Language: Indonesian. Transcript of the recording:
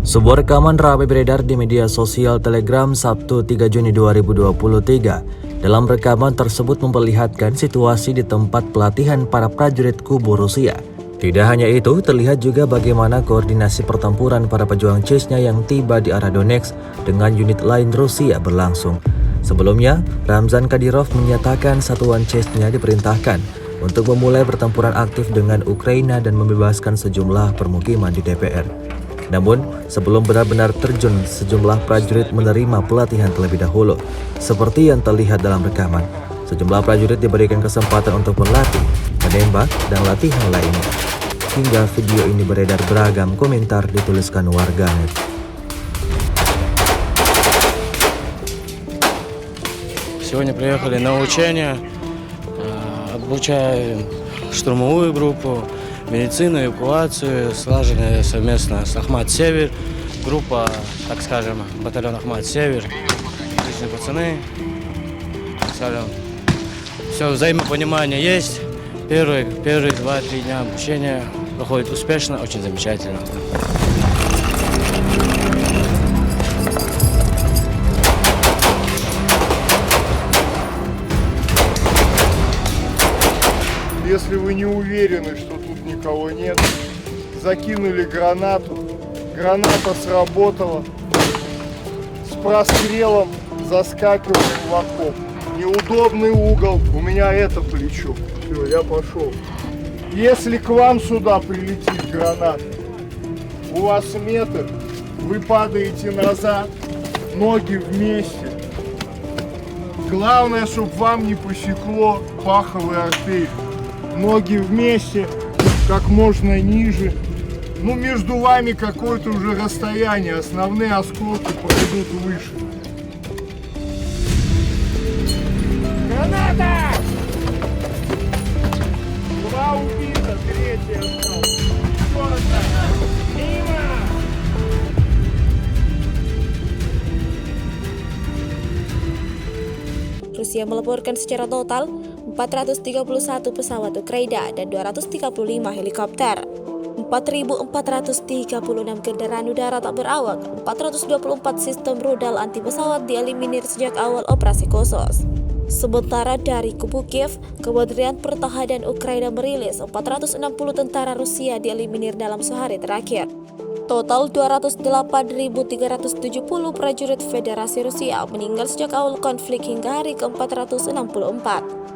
Sebuah rekaman ramai beredar di media sosial Telegram Sabtu 3 Juni 2023. Dalam rekaman tersebut memperlihatkan situasi di tempat pelatihan para prajurit kubu Rusia. Tidak hanya itu, terlihat juga bagaimana koordinasi pertempuran para pejuang Chechnya yang tiba di arah Donetsk dengan unit lain Rusia berlangsung. Sebelumnya, Ramzan Kadyrov menyatakan satuan Chechnya diperintahkan untuk memulai pertempuran aktif dengan Ukraina dan membebaskan sejumlah permukiman di DPR. Namun, sebelum benar-benar terjun, sejumlah prajurit menerima pelatihan terlebih dahulu. Seperti yang terlihat dalam rekaman, sejumlah prajurit diberikan kesempatan untuk berlatih, menembak, dan latihan lainnya. Hingga video ini beredar beragam komentar dituliskan warganet. Сегодня приехали на учения, обучаем штурмовую группу, медицину, эвакуацию, слаженные совместно с Ахмат-Север, группа, так скажем, батальон Ахмат-Север, отличные пацаны, так скажем, все взаимопонимание есть. Первые 2-3 дня обучения проходит успешно, очень замечательно. Если вы не уверены, что тут никого нет, закинули гранату, граната сработала, с прострелом заскакиваем в окоп. Неудобный угол, у меня это плечо. Все, я пошел. Если к вам сюда прилетит граната, у вас метр, вы падаете назад, ноги вместе. Главное, чтобы вам не посекло паховую артерию. Ноги вместе, как можно ниже. Ну, между вами какое-то уже расстояние. Основные осколки пойдут выше. Граната! Два убита, третья осталась. Четвертая. Мимо! Rusia melaporkan secara total 431 pesawat Ukraina dan 235 helikopter, 4.436 kendaraan udara tak berawak, 424 sistem rudal anti pesawat dieliminir sejak awal operasi khusus. Sementara dari kubu Kiev, Kementerian Pertahanan Ukraina merilis 460 tentara Rusia dieliminir dalam sehari terakhir. Total 208.370 prajurit Federasi Rusia meninggal sejak awal konflik hingga hari ke-464.